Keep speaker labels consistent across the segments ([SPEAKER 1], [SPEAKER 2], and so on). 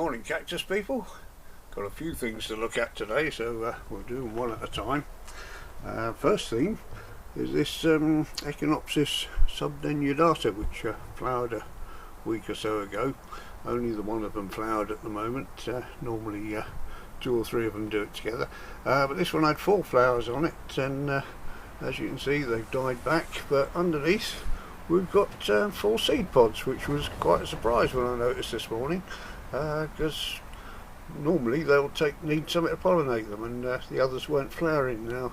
[SPEAKER 1] Morning Cactus people. Got a few things to look at today, so we'll do them one at a time. First thing is this Echinopsis subdenudata, which flowered a week or so ago. Only the one of them flowered at the moment. Normally 2 or 3 of them do it together, but this one had 4 flowers on it, and as you can see they've died back, but underneath we've got 4 seed pods, which was quite a surprise when I noticed this morning, because normally they'll need something to pollinate them, and the others weren't flowering. Now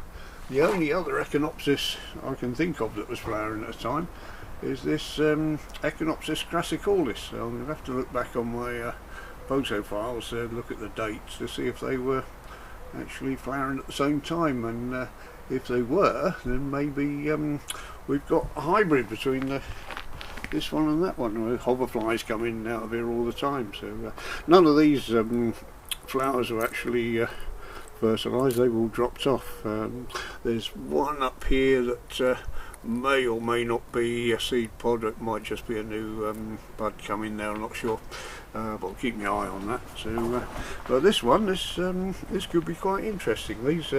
[SPEAKER 1] the only other Echinopsis I can think of that was flowering at the time is this Echinopsis crassicalis. So I'm going to have to look back on my photo files, look at the dates to see if they were actually flowering at the same time, and if they were, then maybe we've got a hybrid between this one and that one. Hoverflies come in and out of here all the time, so none of these flowers are actually fertilised, they've all dropped off. There's one up here that may or may not be a seed pod. It might just be a new bud coming there, I'm not sure, but I'll keep my eye on that. So but this one, this could be quite interesting. These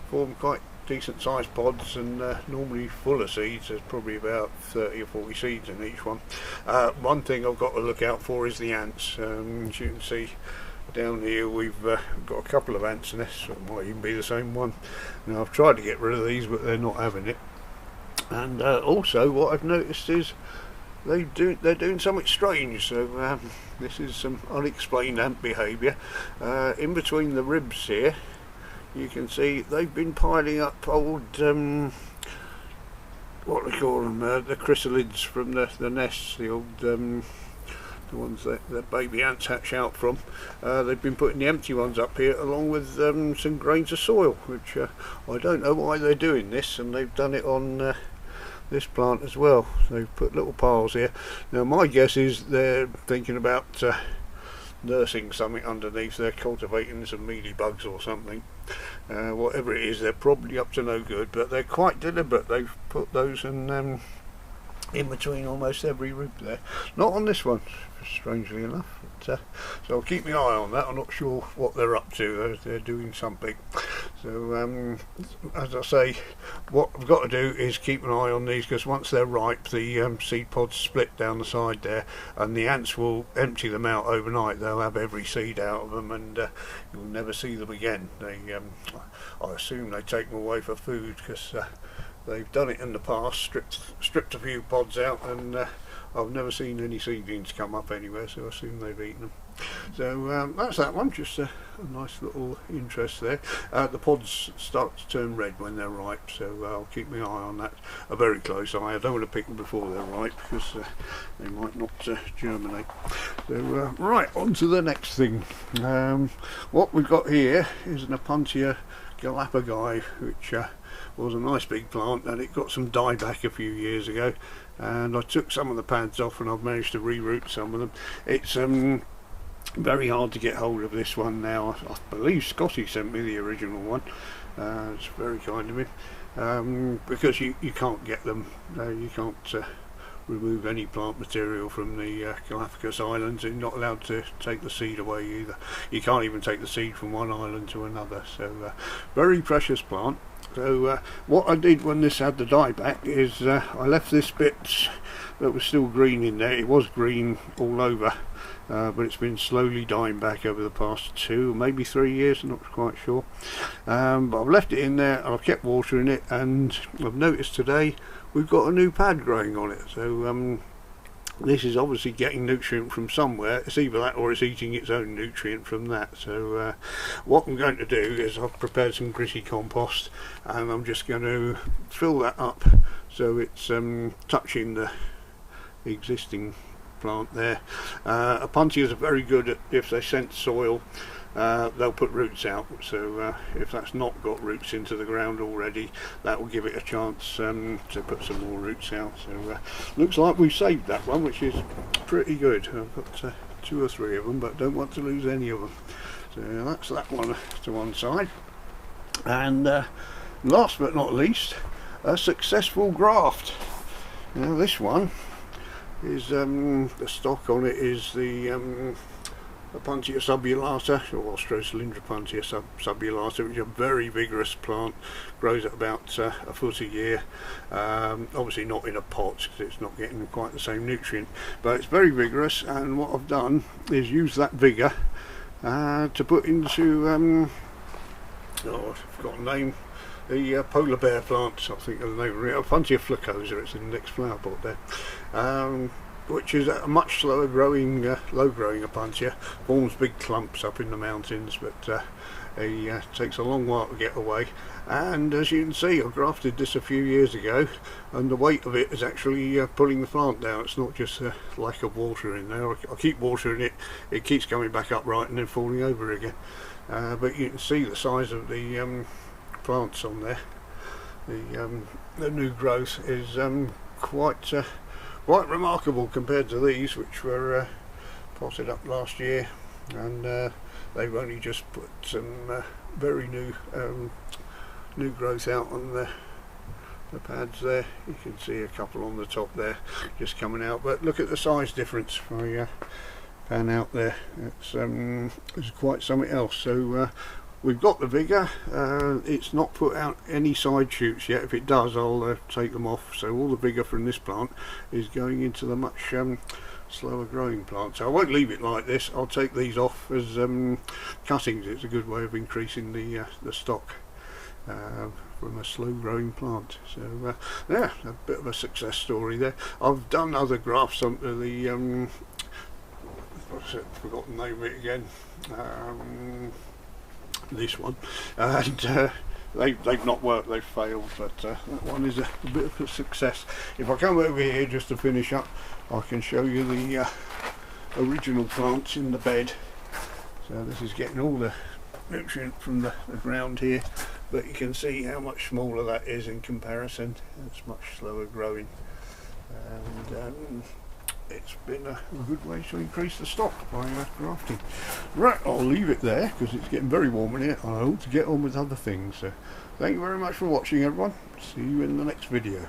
[SPEAKER 1] form quite decent sized pods, and normally full of seeds. There's probably about 30 or 40 seeds in each one. One thing I've got to look out for is the ants. As you can see down here, we've got a couple of ants nests, it might even be the same one. Now I've tried to get rid of these, but they're not having it. And also what I've noticed is they're doing something strange. So this is some unexplained ant behaviour. In between the ribs here, you can see they've been piling up old what do they call them, the chrysalids from the nests, the old the ones that the baby ants hatch out from. They've been putting the empty ones up here along with some grains of soil, which I don't know why they're doing this, and they've done it on this plant as well. They've put little piles here. Now my guess is they're thinking about nursing something underneath. They're cultivating some mealy bugs or something. Whatever it is, they're probably up to no good, but they're quite deliberate. They've put those in between almost every rib there. Not on this one, strangely enough, but, so I'll keep my eye on that. I'm not sure what they're up to. They're doing something. So as I say, what I've got to do is keep an eye on these, because once they're ripe, the seed pods split down the side there, and the ants will empty them out overnight. They'll have every seed out of them, and you'll never see them again. I assume they take them away for food, because they've done it in the past, stripped a few pods out, and I've never seen any seedlings come up anywhere, so I assume they've eaten them. So that's that one, just a nice little interest there. The pods start to turn red when they're ripe, so I'll keep my eye on that, a very close eye. I don't want to pick them before they're ripe, because they might not germinate. So right, on to the next thing. What we've got here is an Opuntia galapageia, which was a nice big plant, and it got some dieback a few years ago, and I took some of the pads off, and I've managed to reroot some of them. It's very hard to get hold of this one now. I believe Scotty sent me the original one. It's very kind of him, because you can't get them. You can't remove any plant material from the Galapagos Islands. You're not allowed to take the seed away either. You can't even take the seed from one island to another. So very precious plant. So what I did when this had the dieback is I left this bit that was still green in there. It was green all over, but it's been slowly dying back over the past 2, maybe 3 years, I'm not quite sure. But I've left it in there, and I've kept watering it, and I've noticed today we've got a new pad growing on it. So this is obviously getting nutrient from somewhere. It's either that or it's eating its own nutrient from that. So what I'm going to do is I've prepared some gritty compost, and I'm just going to fill that up so it's touching the existing plant there. Opuntias are very good at, if they sense soil, they'll put roots out. So if that's not got roots into the ground already, that will give it a chance to put some more roots out. So looks like we've saved that one, which is pretty good. I've got 2 or 3 of them, but don't want to lose any of them. So that's that one to one side. And last but not least, a successful graft. Now this one is the stock on it is the Opuntia subulata, or Opuntia subulata, which is a very vigorous plant, grows at about a foot a year. Obviously not in a pot because it's not getting quite the same nutrient, but it's very vigorous, and what I've done is use that vigour to put into, oh, I've forgotten the name, the polar bear plant, I think of the name of it, Opuntia flacosa, it's in the next flower pot there. Which is a much slower growing, low growing Opuntia, forms big clumps up in the mountains, but it takes a long while to get away. And as you can see, I grafted this a few years ago, and the weight of it is actually pulling the plant down. It's not just a lack of water in there. I keep watering it, it keeps coming back upright and then falling over again. But you can see the size of the plants on there. The new growth is quite remarkable compared to these, which were potted up last year, and they've only just put some very new growth out on the pads there. You can see a couple on the top there just coming out, but look at the size difference. If I pan out there, it's quite something else. So we've got the vigour. It's not put out any side shoots yet. If it does, I'll take them off. So all the vigour from this plant is going into the much slower growing plant. So I won't leave it like this. I'll take these off as cuttings. It's a good way of increasing the stock from a slow growing plant. So yeah, a bit of a success story there. I've done other grafts onto the I've forgotten the name of it again. This one, and they've not worked, they've failed, but that one is a bit of a success. If I come over here just to finish up, I can show you the original plants in the bed. So this is getting all the nutrient from the ground here, but you can see how much smaller that is in comparison. It's much slower growing, and it's been a good way to increase the stock by grafting. Right, I'll leave it there because it's getting very warm in here. I hope to get on with other things. So thank you very much for watching, everyone. See you in the next video.